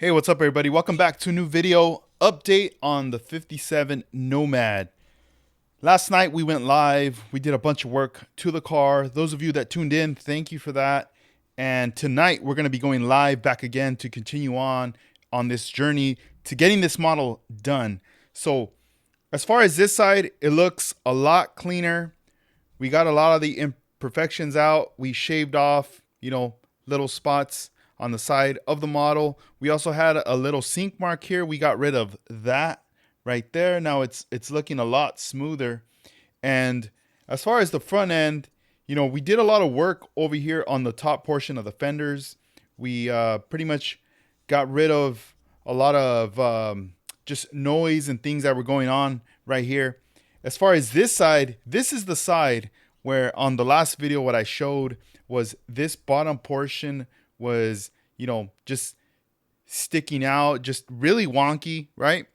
Hey, what's up everybody? Welcome back to a new video update on the 57 Nomad. Last night we went live. We did a bunch of work to the car. Those of you that tuned in, thank you for that. And tonight we're going to be going live back again to continue on this journey to getting this model done. So as far as this side, it looks a lot cleaner. We got a lot of the imperfections out. We shaved off, little spots on the side of the model. We also had a little sink mark here. We got rid of that right there. Now it's looking a lot smoother. And as far as the front end, we did a lot of work over here on the top portion of the fenders. We pretty much got rid of a lot of just noise and things that were going on right here. As far as this side, this is the side where on the last video what I showed was this bottom portion was, just sticking out, just really wonky, right?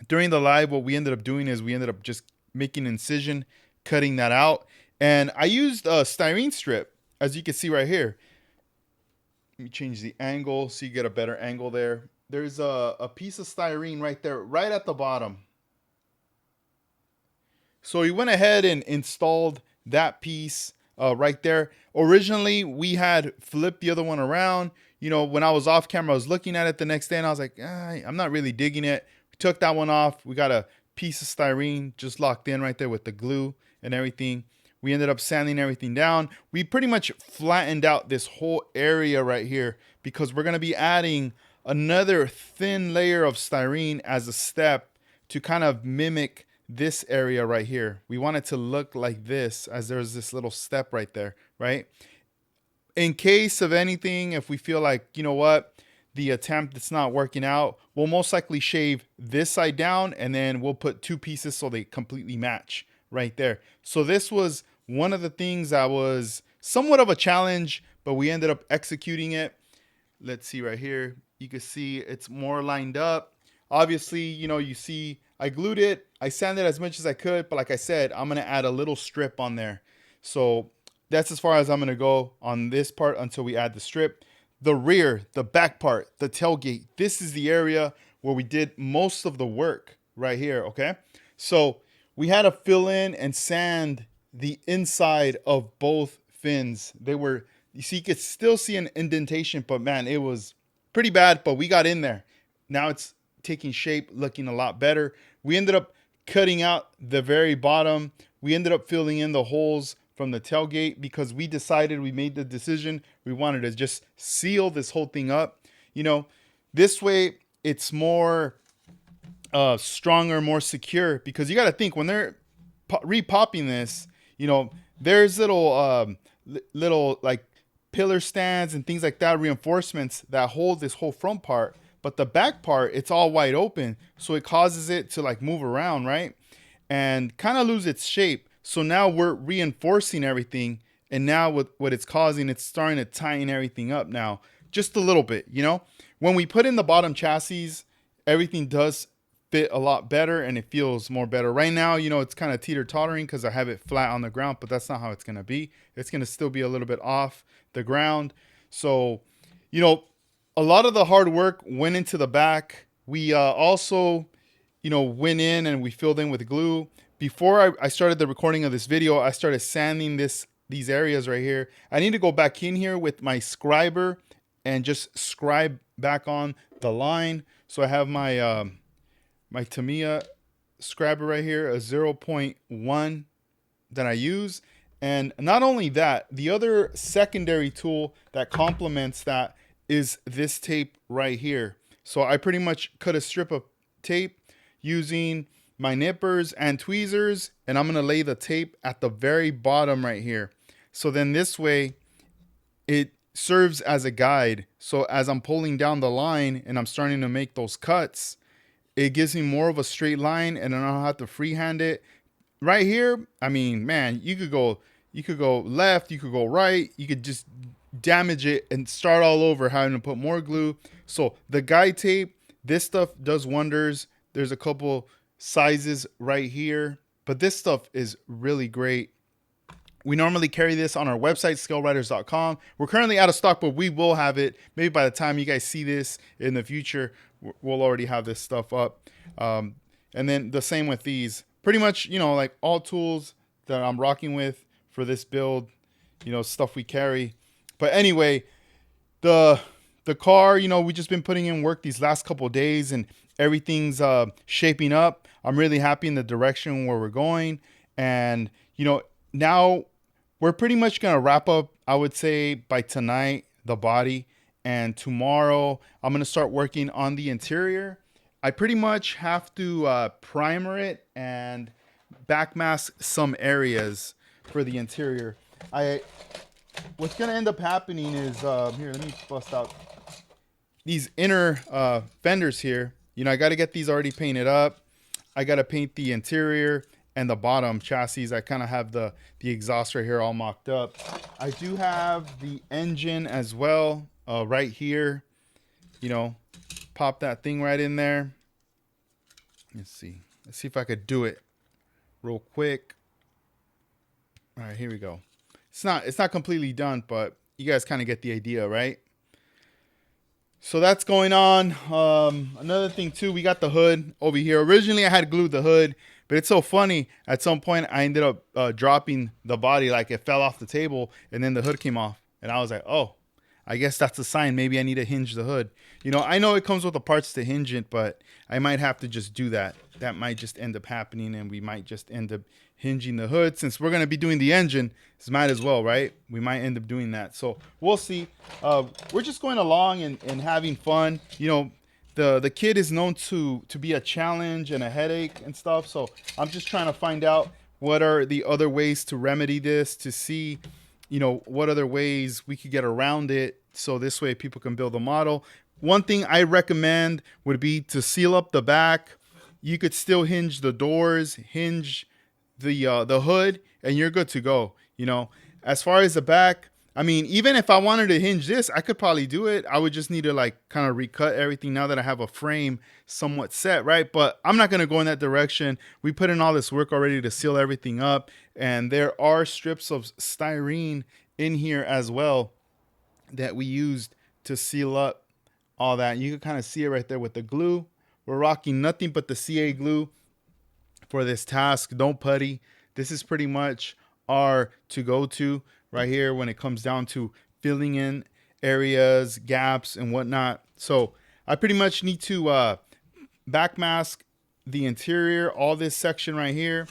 During the live, what we ended up doing is we ended up just making an incision, cutting that out. And I used a styrene strip, as you can see right here. Let me change the angle so you get a better angle there. There's a piece of styrene right there, right at the bottom. So we went ahead and installed that piece right there. Originally, we had flipped the other one around. When I was off camera, I was looking at it the next day and I was like, I'm not really digging it. We took that one off. We got a piece of styrene just locked in right there with the glue and everything. We ended up sanding everything down. We pretty much flattened out this whole area right here because we're going to be adding another thin layer of styrene as a step to kind of mimic this area right here. We want it to look like this, as there's this little step right there, right? In case of anything, if we feel like, the attempt it's not working out, we'll most likely shave this side down and then we'll put two pieces so they completely match right there. So this was one of the things that was somewhat of a challenge, but we ended up executing it. Let's see right here. You can see it's more lined up. Obviously, you see I glued it. I sanded as much as I could, but like I said, I'm going to add a little strip on there. So that's as far as I'm going to go on this part until we add the strip. The rear, the back part, the tailgate, this is the area where we did most of the work right here, okay? So we had to fill in and sand the inside of both fins. You see, you could still see an indentation, but man, it was pretty bad, but we got in there. Now it's taking shape, looking a lot better. We ended up cutting out the very bottom. We ended up filling in the holes from the tailgate because we made the decision. We wanted to just seal this whole thing up. This way it's more stronger, more secure, because you got to think when they're repopping this, there's little like pillar stands and things like that, reinforcements that hold this whole front part. But the back part, it's all wide open. So it causes it to like move around, right? And kind of lose its shape. So now we're reinforcing everything. And now with what it's causing, it's starting to tighten everything up now. Just a little bit, When we put in the bottom chassis, everything does fit a lot better and it feels more better. Right now, it's kind of teeter-tottering because I have it flat on the ground, but that's not how it's going to be. It's going to still be a little bit off the ground. So, a lot of the hard work went into the back. We also, went in and we filled in with glue. Before I started the recording of this video, I started sanding these areas right here. I need to go back in here with my scriber and just scribe back on the line. So I have my my Tamiya scriber right here, a 0.1 that I use. And not only that, the other secondary tool that complements that is this tape right here. So I pretty much cut a strip of tape using my nippers and tweezers, and I'm going to lay the tape at the very bottom right here. So then this way it serves as a guide. So as I'm pulling down the line and I'm starting to make those cuts, it gives me more of a straight line and I don't have to freehand it. Right here, I mean, man, you could go left, you could go right, you could just damage it and start all over having to put more glue. So the guide tape, this stuff does wonders. There's a couple sizes right here, but this stuff is really great. We normally carry this on our website, scaleriders.com. We're currently out of stock, but we will have it. Maybe by the time you guys see this in the future, we'll already have this stuff up. And then the same with these. Pretty much, you know, like all tools that I'm rocking with for this build, you know, stuff we carry. But anyway, the car, you know, we just been putting in work these last couple of days, and everything's shaping up. I'm really happy in the direction where we're going. And, you know, now we're pretty much going to wrap up, I would say, by tonight, the body. And tomorrow, I'm going to start working on the interior. I pretty much have to primer it and backmask some areas for the interior. What's going to end up happening is, here, let me bust out these inner fenders here. You know, I got to get these already painted up. I got to paint the interior and the bottom chassis. I kind of have the exhaust right here all mocked up. I do have the engine as well right here. You know, pop that thing right in there. Let's see if I could do it real quick. All right, here we go. It's not completely done, but you guys kind of get the idea, right? So that's going on. Another thing too, we got the hood over here. Originally I had glued the hood, but it's so funny. At some point I ended up dropping the body, like it fell off the table, and then the hood came off. And I was like, oh, I guess that's a sign. Maybe I need to hinge the hood. You know, I know it comes with the parts to hinge it, but I might have to just do that. That might just end up happening, and we might just end up hinging the hood. Since we're going to be doing the engine, this might as well, right? We might end up doing that. So we'll see. We're just going along and having fun. You know, the kid is known to be a challenge and a headache and stuff. So I'm just trying to find out what are the other ways to remedy this, to see, you know, what other ways we could get around it, so this way people can build a model. One thing I recommend would be to seal up the back. You could still hinge the doors, hinge the hood, and you're good to go. You know, as far as the back, I mean, even if I wanted to hinge this, I could probably do it. I would just need to like kind of recut everything now that I have a frame somewhat set, right? But I'm not going to go in that direction. We put in all this work already to seal everything up, and there are strips of styrene in here as well that we used to seal up all that. You can kind of see it right there with the glue. We're rocking nothing but the CA glue for this task. Don't putty. This is pretty much our to-go-to right here when it comes down to filling in areas, gaps, and whatnot. So I pretty much need to backmask the interior, all this section right here.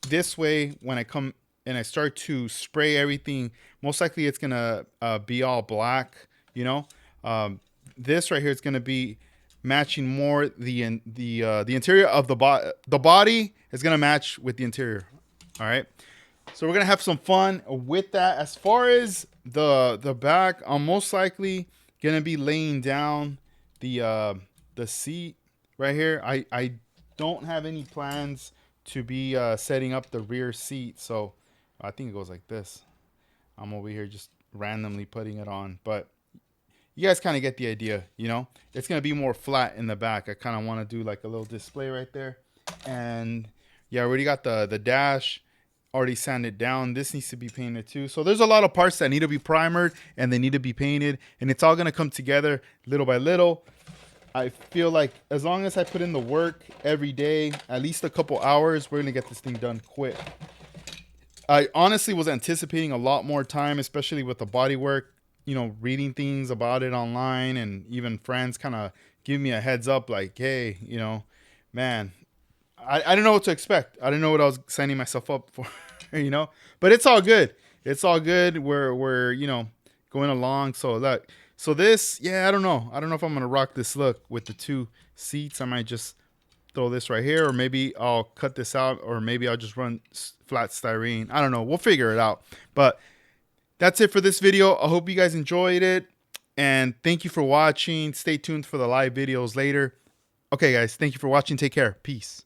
This way, when I come and I start to spray everything, most likely it's gonna be all black. You know, this right here is gonna be matching more the interior of the body is gonna match with the interior. All right. So we're gonna have some fun with that. As far as the back, I'm most likely gonna be laying down the seat right here. I don't have any plans to be setting up the rear seat, so I think it goes like this. I'm over here just randomly putting it on, but you guys kind of get the idea. You know, it's gonna be more flat in the back. I kind of want to do like a little display right there, and yeah, I already got the dash already sanded down. This needs to be painted too. So there's a lot of parts that need to be primered and they need to be painted, and it's all going to come together little by little. I feel like as long as I put in the work every day, at least a couple hours, we're going to get this thing done quick. I honestly was anticipating a lot more time, especially with the body work, you know, reading things about it online, and even friends kind of give me a heads up like, hey, you know, man, I didn't know what to expect. I didn't know what I was signing myself up for, you know, but it's all good. It's all good. We're, you know, going along. So look, so this, yeah, I don't know if I'm going to rock this look with the two seats. I might just throw this right here, or maybe I'll cut this out, or maybe I'll just run flat styrene. I don't know. We'll figure it out. But that's it for this video. I hope you guys enjoyed it, and thank you for watching. Stay tuned for the live videos later. Okay, guys, thank you for watching. Take care. Peace.